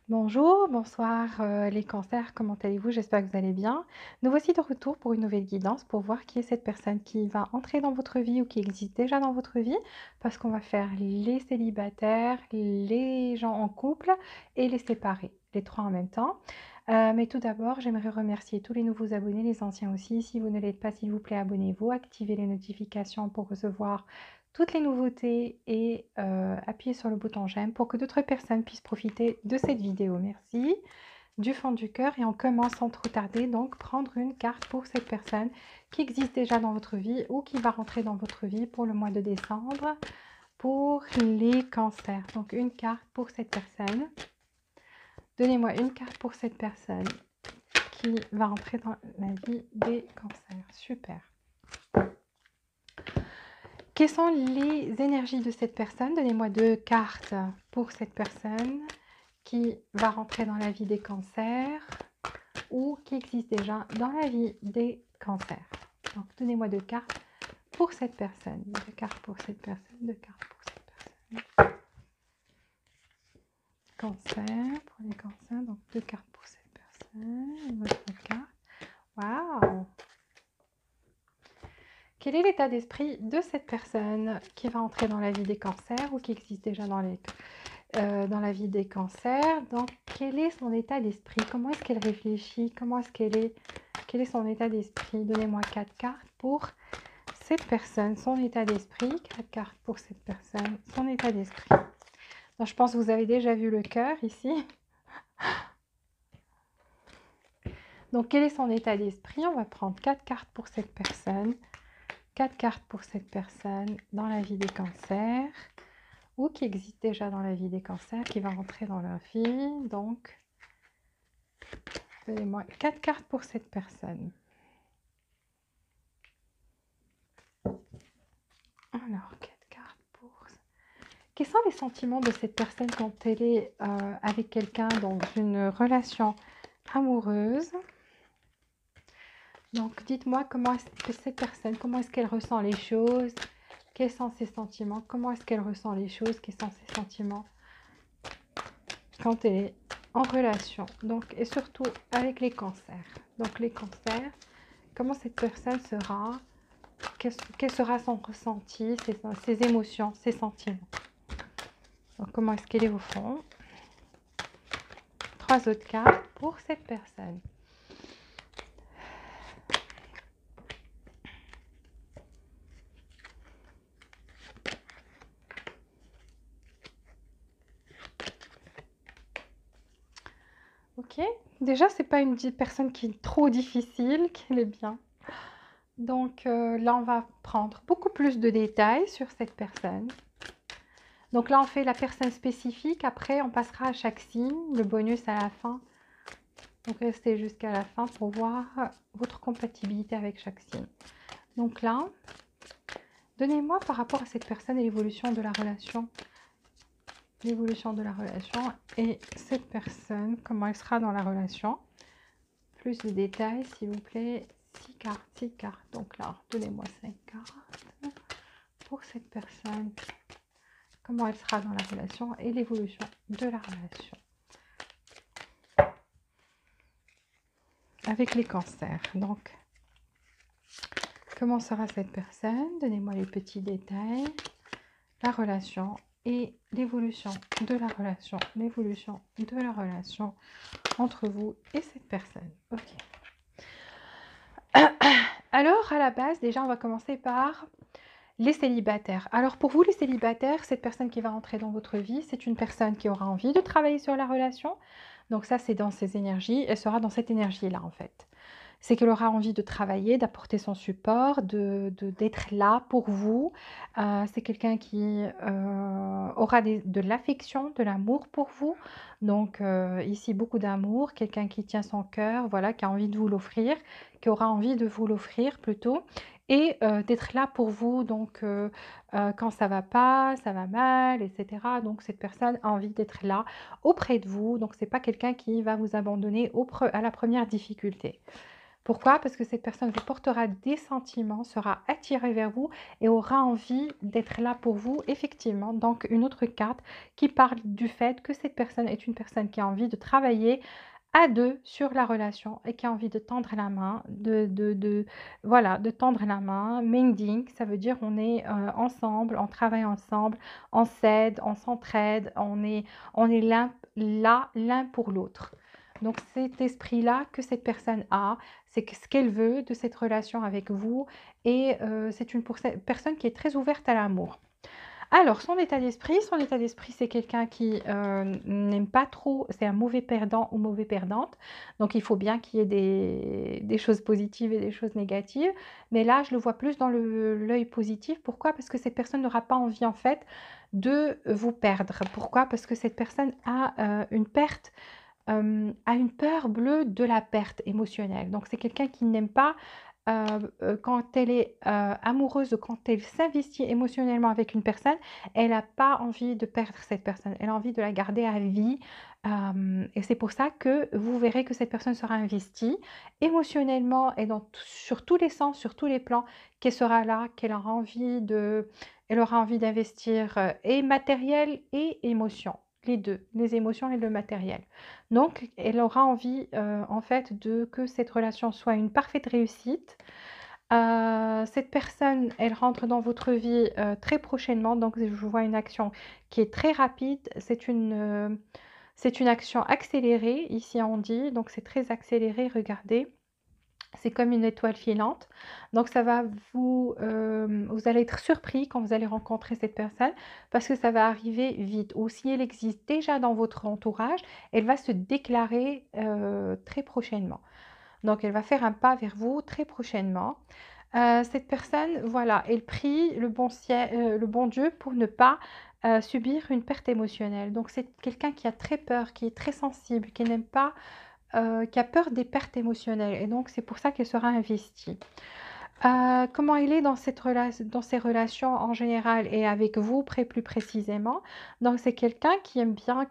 Bonjour, bonsoir les cancers, comment allez-vous? J'espère que vous allez bien. Nous voici de retour pour une nouvelle guidance pour voir qui est cette personne qui va entrer dans votre vie ou qui existe déjà dans votre vie, parce qu'on va faire les célibataires, les gens en couple et les séparés, les trois en même temps. Mais tout d'abord, j'aimerais remercier tous les nouveaux abonnés, les anciens aussi. Si vous ne l'êtes pas, s'il vous plaît, abonnez-vous, activez les notifications pour recevoir toutes les nouveautés et appuyez sur le bouton j'aime pour que d'autres personnes puissent profiter de cette vidéo. Merci du fond du cœur et on commence sans trop tarder, donc prendre une carte pour cette personne qui existe déjà dans votre vie ou qui va rentrer dans votre vie pour le mois de décembre pour les cancers. Donc une carte pour cette personne. Donnez-moi une carte pour cette personne qui va rentrer dans la vie des cancers. Super. Quelles sont les énergies de cette personne? Donnez-moi deux cartes pour cette personne qui va rentrer dans la vie des cancers ou qui existe déjà dans la vie des cancers. Donc, donnez-moi deux cartes pour cette personne. Deux cartes pour cette personne, deux cartes pour cette personne. Cancer, pour les cancers, donc deux cartes pour cette personne. Une autre carte. Waouh! Quel est l'état d'esprit de cette personne qui va entrer dans la vie des cancers ou qui existe déjà dans la vie des cancers? Donc, quel est son état d'esprit? Comment est-ce qu'elle réfléchit? Comment est-ce qu'elle est? Quel est son état d'esprit? Donnez-moi quatre cartes pour cette personne, son état d'esprit. Quatre cartes pour cette personne, son état d'esprit. Donc, je pense que vous avez déjà vu le cœur ici. Donc, quel est son état d'esprit? On va prendre quatre cartes pour cette personne. Quatre cartes pour cette personne dans la vie des cancers ou qui existe déjà dans la vie des cancers, qui va rentrer dans leur vie. Donc, donnez-moi quatre cartes pour cette personne. Alors, quatre cartes pour... Quels sont les sentiments de cette personne quand elle est avec quelqu'un dans une relation amoureuse? Donc, dites-moi comment est-ce que cette personne, comment est-ce qu'elle ressent les choses? Quels sont ses sentiments? Comment est-ce qu'elle ressent les choses? Quels sont ses sentiments quand elle est en relation? Donc, et surtout avec les cancers. Donc, les cancers, comment cette personne sera? Quel sera son ressenti, ses émotions, ses sentiments? Donc, comment est-ce qu'elle est au fond? Trois autres cartes pour cette personne. Ok, déjà, c'est pas une personne qui est trop difficile, qu'elle est bien. Donc là, on va prendre beaucoup plus de détails sur cette personne. Donc là, on fait la personne spécifique. Après, on passera à chaque signe, le bonus à la fin. Donc, restez jusqu'à la fin pour voir votre compatibilité avec chaque signe. Donc là, donnez-moi par rapport à cette personne et l'évolution de la relation. L'évolution de la relation et cette personne, comment elle sera dans la relation. Plus de détails, s'il vous plaît. 6 cartes, 6 cartes. Donc là, donnez-moi 5 cartes pour cette personne. Comment elle sera dans la relation et l'évolution de la relation. Avec les cancers. Donc, comment sera cette personne? Donnez-moi les petits détails. La relation et l'évolution de la relation. L'évolution de la relation entre vous et cette personne. Ok. Alors, à la base, déjà, on va commencer par les célibataires. Alors, pour vous, les célibataires, cette personne qui va entrer dans votre vie, c'est une personne qui aura envie de travailler sur la relation. Donc ça, c'est dans ses énergies. Elle sera dans cette énergie-là, en fait. C'est qu'elle aura envie de travailler, d'apporter son support, d'être là pour vous. C'est quelqu'un qui aura de l'affection, de l'amour pour vous. Donc ici, beaucoup d'amour, quelqu'un qui tient son cœur, voilà, qui a envie de vous l'offrir, qui aura envie de vous l'offrir plutôt. Et d'être là pour vous, donc quand ça va pas, ça va mal, etc. Donc cette personne a envie d'être là auprès de vous. Donc c'est pas quelqu'un qui va vous abandonner à la première difficulté. Pourquoi? Parce que cette personne vous portera des sentiments, sera attirée vers vous et aura envie d'être là pour vous, effectivement. Donc une autre carte qui parle du fait que cette personne est une personne qui a envie de travailler à 2 sur la relation et qui a envie de tendre la main, voilà, de tendre la main. Mending, ça veut dire on est, ensemble, on travaille ensemble, on s'aide, on s'entraide, on est l'un pour l'autre. Donc cet esprit-là que cette personne a, c'est que ce qu'elle veut de cette relation avec vous et c'est une personne qui est très ouverte à l'amour. Alors, son état d'esprit, c'est quelqu'un qui n'aime pas trop, c'est un mauvais perdant ou mauvais perdante. Donc, il faut bien qu'il y ait des choses positives et des choses négatives. Mais là, je le vois plus dans l'œil positif. Pourquoi? Parce que cette personne n'aura pas envie, en fait, de vous perdre. Pourquoi? Parce que cette personne a une perte, a une peur bleue de la perte émotionnelle. Donc, c'est quelqu'un qui n'aime pas quand elle est, amoureuse, quand elle s'investit émotionnellement avec une personne, elle n'a pas envie de perdre cette personne. Elle a envie de la garder à vie, et c'est pour ça que vous verrez que cette personne sera investie émotionnellement et sur tous les sens, sur tous les plans, qu'elle sera là, elle aura envie d'investir, et matériel et émotion, les 2, les émotions et le matériel. Donc, elle aura envie, en fait, que cette relation soit une parfaite réussite. Cette personne, elle rentre dans votre vie, très prochainement, donc je vois une action qui est très rapide. C'est une action accélérée, ici on dit, donc c'est très accéléré, regardez. C'est comme une étoile filante. Donc ça va vous allez être surpris quand vous allez rencontrer cette personne parce que ça va arriver vite. Ou si elle existe déjà dans votre entourage, elle va se déclarer, très prochainement. Donc elle va faire un pas vers vous très prochainement. Cette personne, voilà, elle prie le bon Dieu pour ne pas, subir une perte émotionnelle. Donc c'est quelqu'un qui a très peur, qui est très sensible, qui n'aime pas qui a peur des pertes émotionnelles et donc c'est pour ça qu'elle sera investie. Comment il est dans ses relations en général et avec vous plus précisément? Donc c'est quelqu'un qui aime bien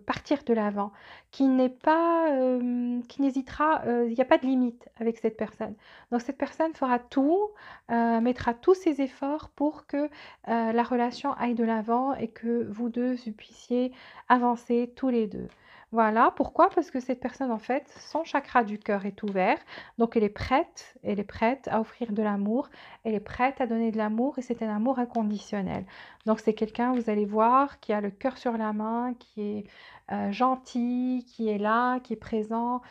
partir de l'avant, qui n'hésitera, il y a pas de limite avec cette personne. Donc cette personne fera tout, mettra tous ses efforts pour que, la relation aille de l'avant et que vous 2 vous puissiez avancer tous les 2. Voilà, pourquoi? Parce que cette personne en fait, son chakra du cœur est ouvert, donc elle est prête à offrir de l'amour, elle est prête à donner de l'amour et c'est un amour inconditionnel. Donc c'est quelqu'un, vous allez voir, qui a le cœur sur la main, qui est gentil, qui est là, qui est présent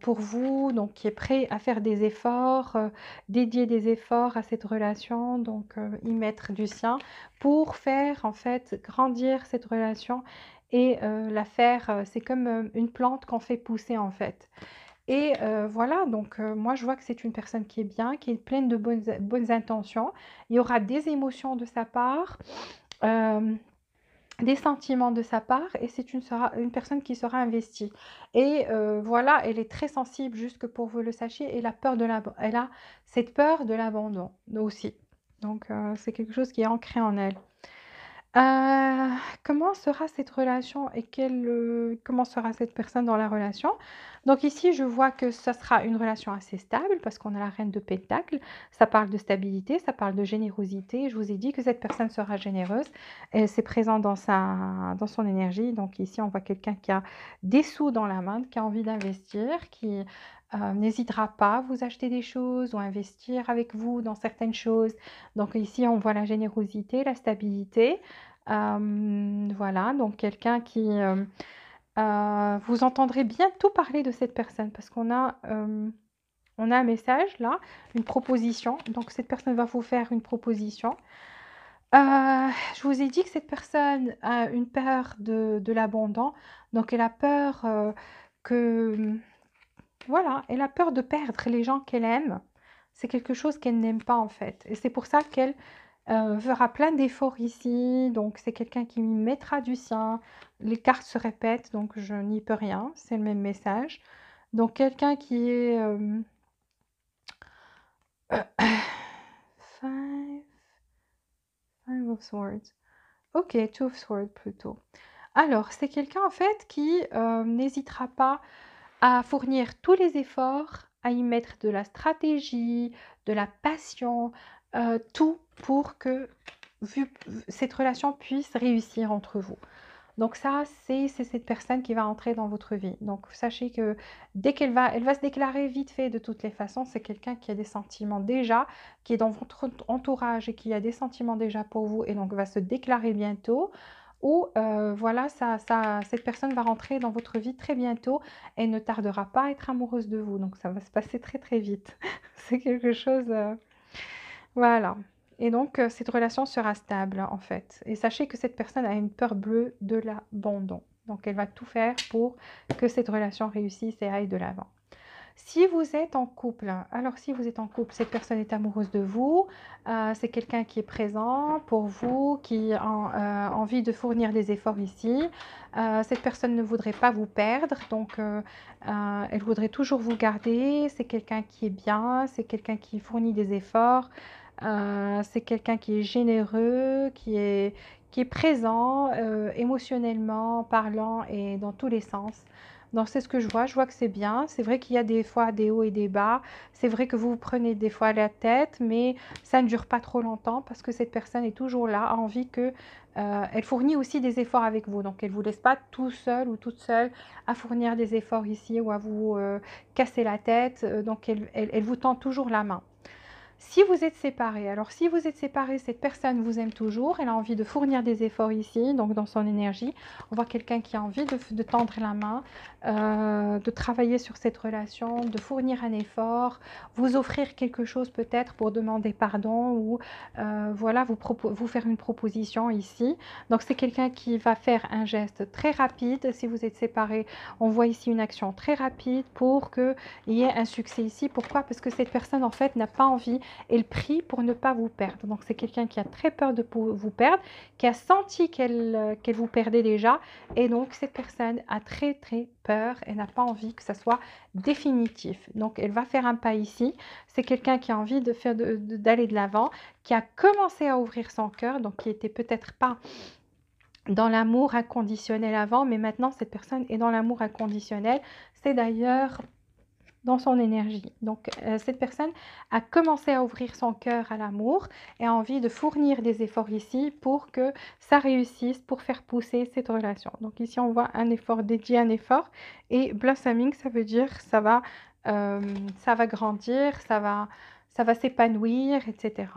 pour vous, donc qui est prêt à faire des efforts, dédier des efforts à cette relation, donc y mettre du sien pour faire en fait grandir cette relation et la faire, c'est comme une plante qu'on fait pousser en fait. Et voilà, donc moi, je vois que c'est une personne qui est bien, qui est pleine de bonnes intentions. Il y aura des émotions de sa part, hem, des sentiments de sa part et c'est une personne qui sera investie. Et voilà, elle est très sensible, juste que pour que vous le sachiez, elle a cette peur de l'abandon aussi. Donc c'est quelque chose qui est ancré en elle. Heu, comment sera cette relation et comment sera cette personne dans la relation? Donc ici, je vois que ça sera une relation assez stable parce qu'on a la reine de Pentacle. Ça parle de stabilité, ça parle de générosité. Je vous ai dit que cette personne sera généreuse et c'est présent dans son énergie. Donc ici, on voit quelqu'un qui a des sous dans la main, qui a envie d'investir, qui, n'hésitera pas à vous acheter des choses ou investir avec vous dans certaines choses. Donc ici, on voit la générosité, la stabilité. Voilà, donc quelqu'un vous entendrez bientôt parler de cette personne parce on a un message là, une proposition. Donc cette personne va vous faire une proposition. Je vous ai dit que cette personne a une peur de l'abondant, donc elle a peur, que, voilà, elle a peur de perdre les gens qu'elle aime. C'est quelque chose qu'elle n'aime pas en fait et c'est pour ça qu'elle fera plein d'efforts ici, donc c'est quelqu'un qui mettra du sien. Les cartes se répètent, donc je n'y peux rien, c'est le même message. Donc quelqu'un qui est, five five of swords. OK, two of swords plutôt. Alors, c'est quelqu'un en fait qui, n'hésitera pas à fournir tous les efforts à y mettre de la stratégie, de la passion, tout pour que cette relation puisse réussir entre vous. Donc ça, c'est cette personne qui va entrer dans votre vie. Donc sachez que dès elle va se déclarer vite fait de toutes les façons. C'est quelqu'un qui a des sentiments déjà, qui est dans votre entourage et qui a des sentiments déjà pour vous et donc va se déclarer bientôt. Ou voilà, cette personne va rentrer dans votre vie très bientôt et ne tardera pas à être amoureuse de vous. Donc ça va se passer très très vite. C'est quelque chose... voilà. Et donc, cette relation sera stable, en fait. Et sachez que cette personne a une peur bleue de l'abandon. Donc, elle va tout faire pour que cette relation réussisse et aille de l'avant. Si vous êtes en couple, alors si vous êtes en couple, cette personne est amoureuse de vous, c'est quelqu'un qui est présent pour vous, qui a envie de fournir des efforts ici. Cette personne ne voudrait pas vous perdre, donc elle voudrait toujours vous garder. C'est quelqu'un qui est bien, c'est quelqu'un qui fournit des efforts, c'est quelqu'un qui est généreux, qui est présent émotionnellement parlant et dans tous les sens. Donc c'est ce que je vois que c'est bien. C'est vrai qu'il y a des fois des hauts et des bas. C'est vrai que vous vous prenez des fois la tête, mais ça ne dure pas trop longtemps parce que cette personne est toujours là, a envie que... elle fournit aussi des efforts avec vous. Donc elle ne vous laisse pas tout seul ou toute seule à fournir des efforts ici ou à vous casser la tête. Donc elle vous tend toujours la main. Si vous êtes séparés, alors si vous êtes séparés, cette personne vous aime toujours, elle a envie de fournir des efforts ici, donc dans son énergie. On voit quelqu'un qui a envie de tendre la main, de travailler sur cette relation, de fournir un effort, vous offrir quelque chose peut-être pour demander pardon ou voilà, vous faire une proposition ici. Donc c'est quelqu'un qui va faire un geste très rapide. Si vous êtes séparés, on voit ici une action très rapide pour qu'il y ait un succès ici. Pourquoi? Parce que cette personne en fait n'a pas envie. Elle prie pour ne pas vous perdre. Donc c'est quelqu'un qui a très peur de vous perdre, qui a senti qu'elle vous perdait déjà. Et donc cette personne a très très peur et n'a pas envie que ça soit définitif. Donc elle va faire un pas ici. C'est quelqu'un qui a envie d'aller de l'avant, qui a commencé à ouvrir son cœur, donc qui était peut-être pas dans l'amour inconditionnel avant, mais maintenant cette personne est dans l'amour inconditionnel. C'est d'ailleurs dans son énergie. Donc, cette personne a commencé à ouvrir son cœur à l'amour et a envie de fournir des efforts ici pour que ça réussisse, pour faire pousser cette relation. Donc, ici, on voit un effort dédié, un effort. Et blossoming, ça veut dire ça va grandir, ça va s'épanouir, etc.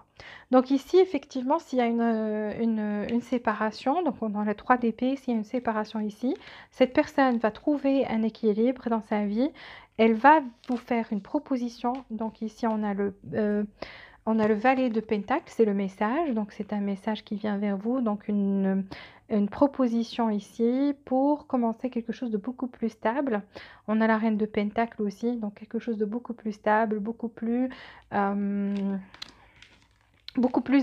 Donc ici, effectivement, s'il y a une séparation, donc dans les 3 d'épée, s'il y a une séparation ici, cette personne va trouver un équilibre dans sa vie. Elle va vous faire une proposition. Donc ici, on a le valet de Pentacle, c'est le message. Donc c'est un message qui vient vers vous. Donc une proposition ici pour commencer quelque chose de beaucoup plus stable. On a la reine de Pentacle aussi. Donc quelque chose de beaucoup plus stable, beaucoup plus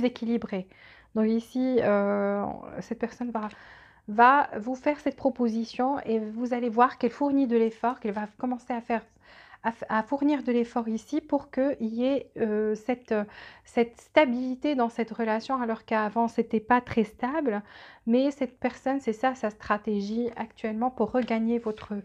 équilibré. Donc ici, cette personne va vous faire cette proposition et vous allez voir qu'elle fournit de l'effort, qu'elle va commencer à fournir de l'effort ici pour qu'il y ait cette stabilité dans cette relation alors qu'avant c'était pas très stable, mais cette personne c'est ça sa stratégie actuellement pour regagner votre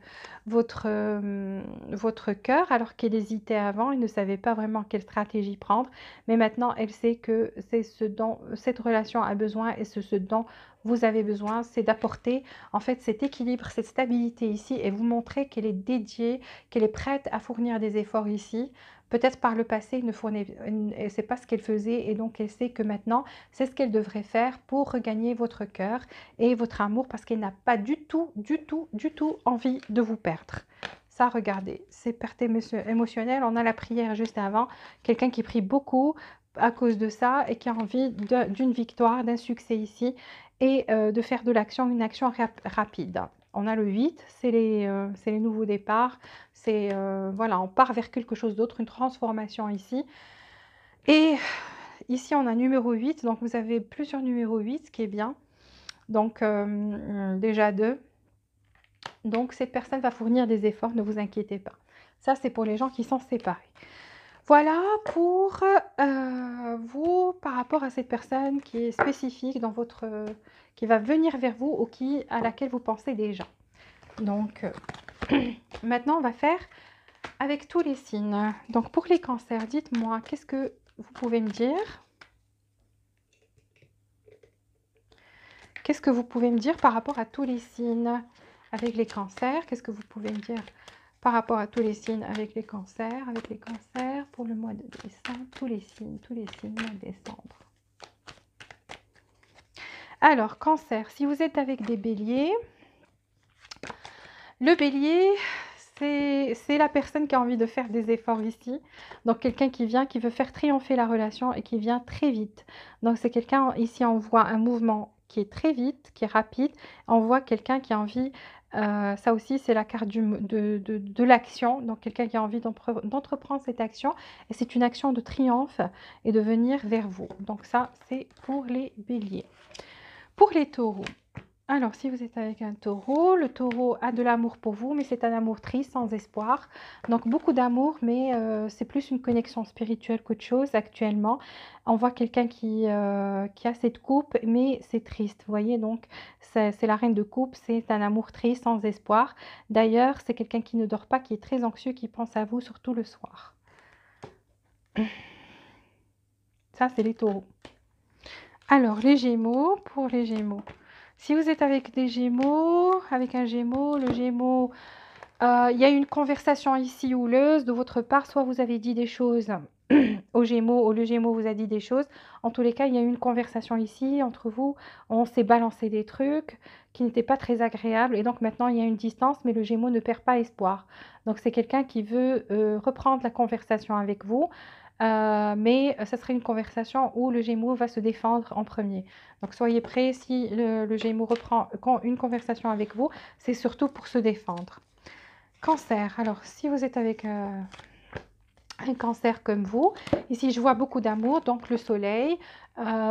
cœur alors qu'elle hésitait avant, elle ne savait pas vraiment quelle stratégie prendre, mais maintenant elle sait que c'est ce dont cette relation a besoin et ce dont vous avez besoin, c'est d'apporter en fait cet équilibre, cette stabilité ici et vous montrer qu'elle est dédiée, qu'elle est prête à fournir des efforts ici. Peut-être par le passé, c'est pas ce qu'elle faisait et donc elle sait que maintenant, c'est ce qu'elle devrait faire pour regagner votre cœur et votre amour parce qu'elle n'a pas du tout, du tout, du tout envie de vous perdre. Ça, regardez, c'est perte émotionnelle. On a la prière juste avant. Quelqu'un qui prie beaucoup à cause de ça et qui a envie d'une victoire, d'un succès ici et de faire de l'action une action rapide. On a le 8, c'est les nouveaux départs. C'est voilà, on part vers quelque chose d'autre, une transformation ici. Et ici, on a numéro 8, donc vous avez plusieurs numéros 8, ce qui est bien. Donc déjà 2. Donc cette personne va fournir des efforts, ne vous inquiétez pas. Ça, c'est pour les gens qui sont séparés. Voilà pour vous par rapport à cette personne qui est spécifique dans qui va venir vers vous ou à laquelle vous pensez déjà. Donc maintenant, on va faire avec tous les signes. Donc pour les cancers, dites-moi, qu'est-ce que vous pouvez me dire? Qu'est-ce que vous pouvez me dire par rapport à tous les signes avec les cancers? Qu'est-ce que vous pouvez me dire par rapport à tous les signes avec les cancers? Avec les cancers pour le mois de décembre, tous les signes, mois de décembre. Alors, cancer, si vous êtes avec des béliers, le bélier, c'est la personne qui a envie de faire des efforts ici. Donc, quelqu'un qui vient, qui veut faire triompher la relation et qui vient très vite. Donc, c'est quelqu'un, ici, on voit un mouvement qui est très vite, qui est rapide. On voit quelqu'un qui a envie, ça aussi, c'est la carte de l'action. Donc, quelqu'un qui a envie d'entreprendre cette action. Et c'est une action de triomphe et de venir vers vous. Donc, ça, c'est pour les béliers. Pour les taureaux. Alors, si vous êtes avec un taureau, le taureau a de l'amour pour vous, mais c'est un amour triste, sans espoir. Donc, beaucoup d'amour, mais c'est plus une connexion spirituelle qu'autre chose actuellement. On voit quelqu'un qui a cette coupe, mais c'est triste, vous voyez. Donc, c'est la reine de coupe, c'est un amour triste, sans espoir. D'ailleurs, c'est quelqu'un qui ne dort pas, qui est très anxieux, qui pense à vous, surtout le soir. Ça, c'est les taureaux. Alors, les gémeaux, pour les gémeaux. Si vous êtes avec des gémeaux, avec un gémeau, le gémeau, il y a une conversation ici houleuse de votre part. Soit vous avez dit des choses au gémeaux, ou le gémeau vous a dit des choses. En tous les cas, il y a eu une conversation ici entre vous. On s'est balancé des trucs qui n'étaient pas très agréables. Et donc maintenant, il y a une distance, mais le gémeau ne perd pas espoir. Donc c'est quelqu'un qui veut reprendre la conversation avec vous. Mais ça serait une conversation où le Gémeaux va se défendre en premier. Donc soyez prêts, si le Gémeaux reprend une conversation avec vous, c'est surtout pour se défendre. Cancer, alors si vous êtes avec un cancer comme vous, ici je vois beaucoup d'amour, donc le soleil,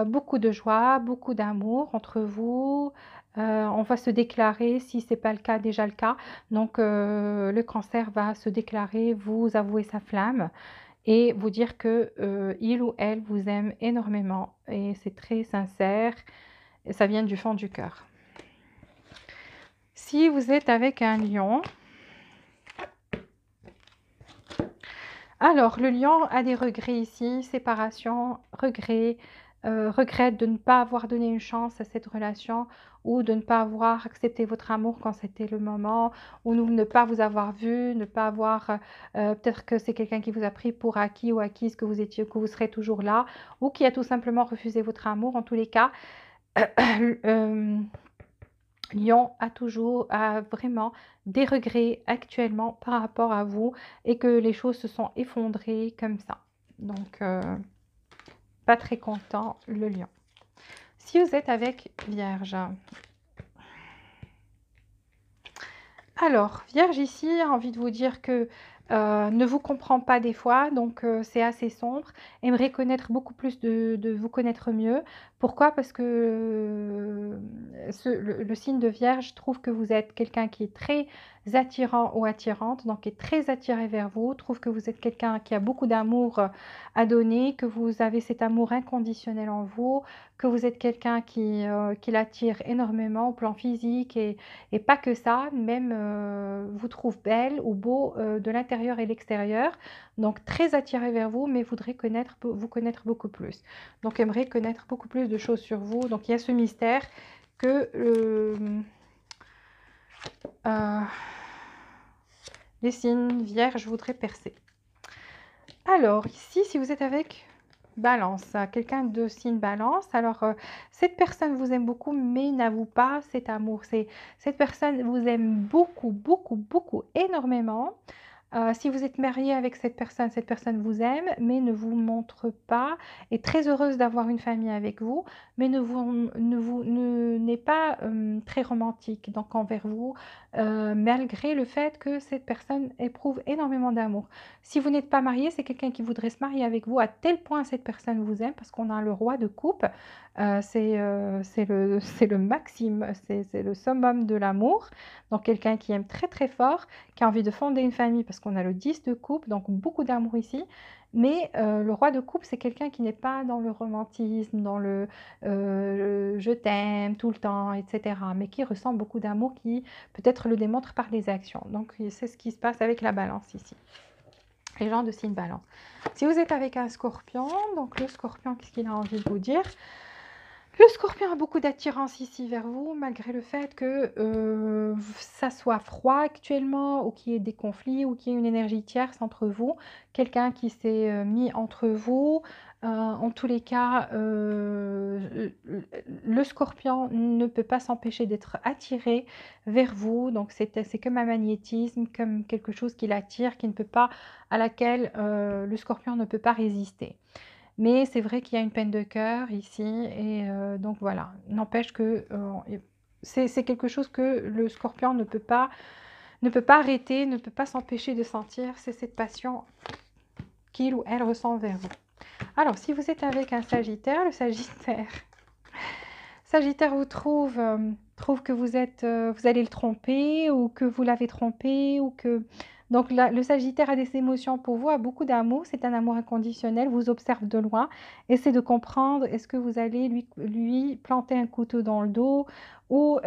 beaucoup de joie, beaucoup d'amour entre vous. On va se déclarer, si ce n'est pas le cas, déjà le cas. Donc le cancer va se déclarer, vous avouer sa flamme et vous dire que il ou elle vous aime énormément et c'est très sincère et ça vient du fond du cœur. Si vous êtes avec un lion, alors le lion a des regrets ici, séparation, regrets, regrette de ne pas avoir donné une chance à cette relation ou de ne pas avoir accepté votre amour quand c'était le moment ou ne pas vous avoir vu, ne pas avoir, peut-être que c'est quelqu'un qui vous a pris pour acquis ou acquise que vous étiez, que vous serez toujours là ou qui a tout simplement refusé votre amour. En tous les cas, Lion a vraiment des regrets actuellement par rapport à vous et que les choses se sont effondrées comme ça. Donc, pas très content le lion. Si vous êtes avec Vierge. Alors, Vierge ici a envie de vous dire que ne vous comprend pas des fois, donc c'est assez sombre. Aimerait connaître beaucoup plus de vous connaître mieux. Pourquoi? Parce que le signe de Vierge trouve que vous êtes quelqu'un qui est très attirant ou attirante, donc qui est très attiré vers vous, trouve que vous êtes quelqu'un qui a beaucoup d'amour à donner, que vous avez cet amour inconditionnel en vous, que vous êtes quelqu'un qui l'attire énormément au plan physique et pas que ça, même vous trouve belle ou beau de l'intérieur et l'extérieur. Donc très attiré vers vous, mais voudrait vous connaître beaucoup plus. Donc aimerait connaître beaucoup plus de choses sur vous. Donc il y a ce mystère que les signes vierges voudraient percer. Alors ici, si vous êtes avec Balance, quelqu'un de signe Balance, alors cette personne vous aime beaucoup, mais n'avoue pas cet amour. Cette personne vous aime beaucoup, beaucoup, beaucoup, énormément. Si vous êtes marié avec cette personne vous aime, mais ne vous montre pas, est très heureuse d'avoir une famille avec vous, mais n'est pas très romantique donc envers vous, malgré le fait que cette personne éprouve énormément d'amour. Si vous n'êtes pas marié, c'est quelqu'un qui voudrait se marier avec vous à tel point cette personne vous aime, parce qu'on a le roi de coupe, c'est le maxime, c'est le summum de l'amour. Donc quelqu'un qui aime très très fort, qui a envie de fonder une famille parce qu'on a le 10 de coupe, donc beaucoup d'amour ici. Mais le roi de coupe, c'est quelqu'un qui n'est pas dans le romantisme, dans je t'aime tout le temps, etc. Mais qui ressent beaucoup d'amour, qui peut-être le démontre par des actions. Donc c'est ce qui se passe avec la balance ici. les gens de signe balance. Si vous êtes avec un scorpion, donc le scorpion, qu'est-ce qu'il a envie de vous dire? Le scorpion a beaucoup d'attirance ici vers vous, malgré le fait que ça soit froid actuellement, ou qu'il y ait des conflits, ou qu'il y ait une énergie tierce entre vous, quelqu'un qui s'est mis entre vous. En tous les cas, le scorpion ne peut pas s'empêcher d'être attiré vers vous, donc c'est comme un magnétisme, comme quelque chose qui l'attire, qui ne peut pas, à laquelle le scorpion ne peut pas résister. Mais c'est vrai qu'il y a une peine de cœur ici et donc voilà. N'empêche que, c'est quelque chose que le scorpion ne peut pas arrêter, ne peut pas s'empêcher de sentir. C'est cette passion qu'il ou elle ressent vers vous. Alors, si vous êtes avec un sagittaire, le sagittaire vous trouve que vous allez le tromper ou que vous l'avez trompé ou que... Donc le Sagittaire a des émotions pour vous, a beaucoup d'amour, c'est un amour inconditionnel, vous observe de loin, essaie de comprendre, est-ce que vous allez lui planter un couteau dans le dos ou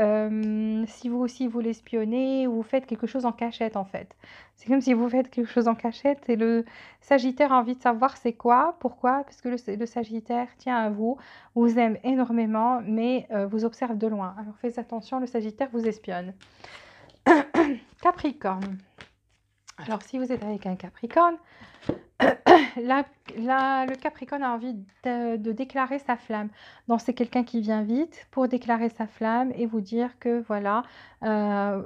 si vous aussi vous l'espionnez ou vous faites quelque chose en cachette en fait. C'est comme si vous faites quelque chose en cachette et le Sagittaire a envie de savoir c'est quoi, pourquoi, parce que le Sagittaire tient à vous aime énormément, mais vous observe de loin. Alors faites attention, le Sagittaire vous espionne. Capricorne. Alors si vous êtes avec un Capricorne, le Capricorne a envie de déclarer sa flamme. Donc c'est quelqu'un qui vient vite pour déclarer sa flamme et vous dire que voilà,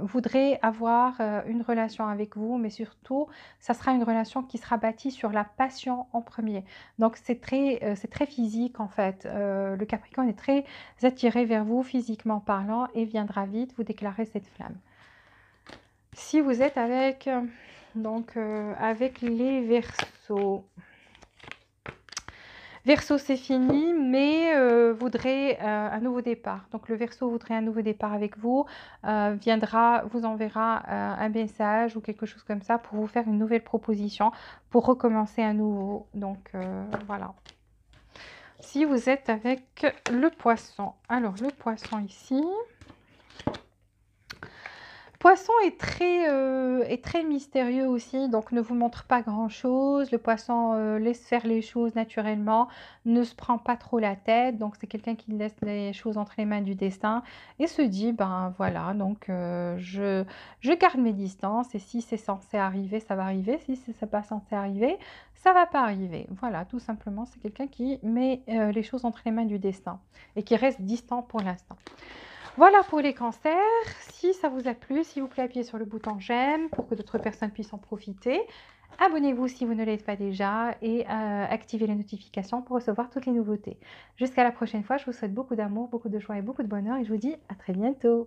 voudrait avoir une relation avec vous, mais surtout, ça sera une relation qui sera bâtie sur la passion en premier. Donc c'est très physique en fait. Le Capricorne est très attiré vers vous physiquement parlant et viendra vite vous déclarer cette flamme. Si vous êtes avec... avec les Verseaux. Verseau, c'est fini, mais voudrait un nouveau départ. Donc, le Verseau voudrait un nouveau départ avec vous, vous enverra un message ou quelque chose comme ça pour vous faire une nouvelle proposition, pour recommencer à nouveau. Donc, voilà. Si vous êtes avec le Poisson. Alors, le Poisson ici... Poisson est très mystérieux aussi, donc ne vous montre pas grand-chose. Le poisson laisse faire les choses naturellement, ne se prend pas trop la tête. Donc c'est quelqu'un qui laisse les choses entre les mains du destin et se dit, ben voilà, donc je garde mes distances et si c'est censé arriver, ça va arriver. Si c'est pas censé arriver, ça va pas arriver. Voilà, tout simplement, c'est quelqu'un qui met les choses entre les mains du destin et qui reste distant pour l'instant. Voilà pour les cancers. Si ça vous a plu, s'il vous plaît, appuyez sur le bouton j'aime pour que d'autres personnes puissent en profiter. Abonnez-vous si vous ne l'êtes pas déjà et activez les notifications pour recevoir toutes les nouveautés. Jusqu'à la prochaine fois, je vous souhaite beaucoup d'amour, beaucoup de joie et beaucoup de bonheur et je vous dis à très bientôt.